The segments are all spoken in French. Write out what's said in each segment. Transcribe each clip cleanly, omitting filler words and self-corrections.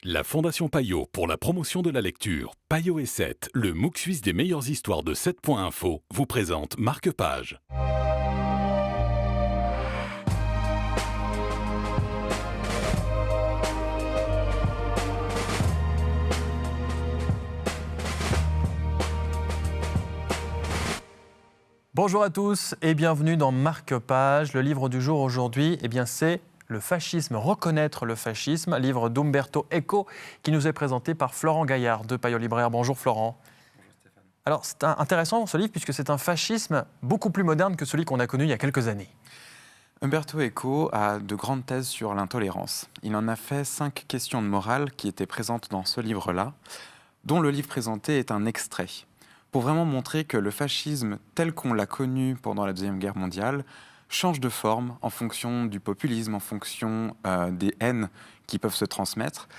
La Fondation Payot pour la promotion de la lecture, Payot et 7, le MOOC suisse des meilleures histoires de 7.info, vous présente Marque-Page. Bonjour à tous et bienvenue dans Marque-Page. Le livre du jour aujourd'hui, c'est Le fascisme, reconnaître le fascisme, livre d'Umberto Eco qui nous est présenté par Florent Gaillard de Payot Libraire. Bonjour Florent. Bonjour Stéphane. Alors c'est intéressant ce livre puisque c'est un fascisme beaucoup plus moderne que celui qu'on a connu il y a quelques années. Umberto Eco a de grandes thèses sur l'intolérance. Il en a fait 5 questions de morale qui étaient présentes dans ce livre-là, dont le livre présenté est un extrait, pour vraiment montrer que le fascisme tel qu'on l'a connu pendant la Deuxième Guerre mondiale change de forme en fonction du populisme, en fonction des haines qui peuvent se transmettre.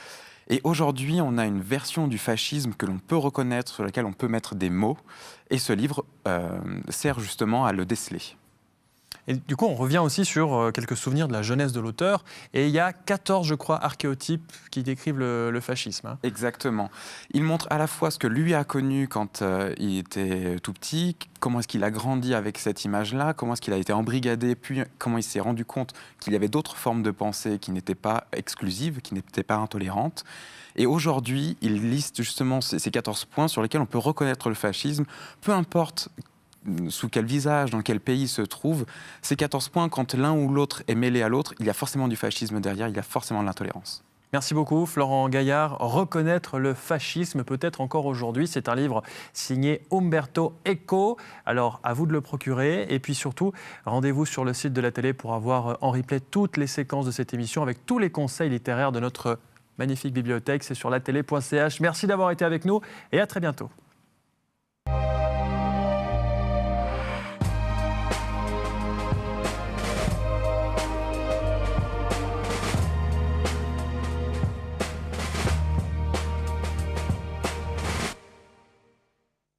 Et aujourd'hui, on a une version du fascisme que l'on peut reconnaître, sur laquelle on peut mettre des mots, et ce livre sert justement à le déceler. Et du coup, on revient aussi sur quelques souvenirs de la jeunesse de l'auteur. Et il y a 14, je crois, archéotypes qui décrivent le fascisme. Exactement. Il montre à la fois ce que lui a connu quand il était tout petit, comment est-ce qu'il a grandi avec cette image-là, comment est-ce qu'il a été embrigadé, puis comment il s'est rendu compte qu'il y avait d'autres formes de pensée qui n'étaient pas exclusives, qui n'étaient pas intolérantes. Et aujourd'hui, il liste justement ces 14 points sur lesquels on peut reconnaître le fascisme, peu importe sous quel visage, dans quel pays se trouve. Ces 14 points, quand l'un ou l'autre est mêlé à l'autre, il y a forcément du fascisme derrière, il y a forcément de l'intolérance. Merci beaucoup Florent Gaillard. Reconnaître le fascisme peut-être encore aujourd'hui. C'est un livre signé Umberto Eco. Alors à vous de le procurer. Et puis surtout, rendez-vous sur le site de la télé pour avoir en replay toutes les séquences de cette émission avec tous les conseils littéraires de notre magnifique bibliothèque. C'est sur latélé.ch. Merci d'avoir été avec nous et à très bientôt.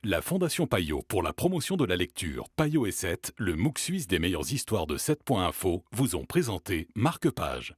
La Fondation Payot pour la promotion de la lecture, Payot et 7, le MOOC suisse des meilleures histoires de 7.info, vous ont présenté Marque-Page.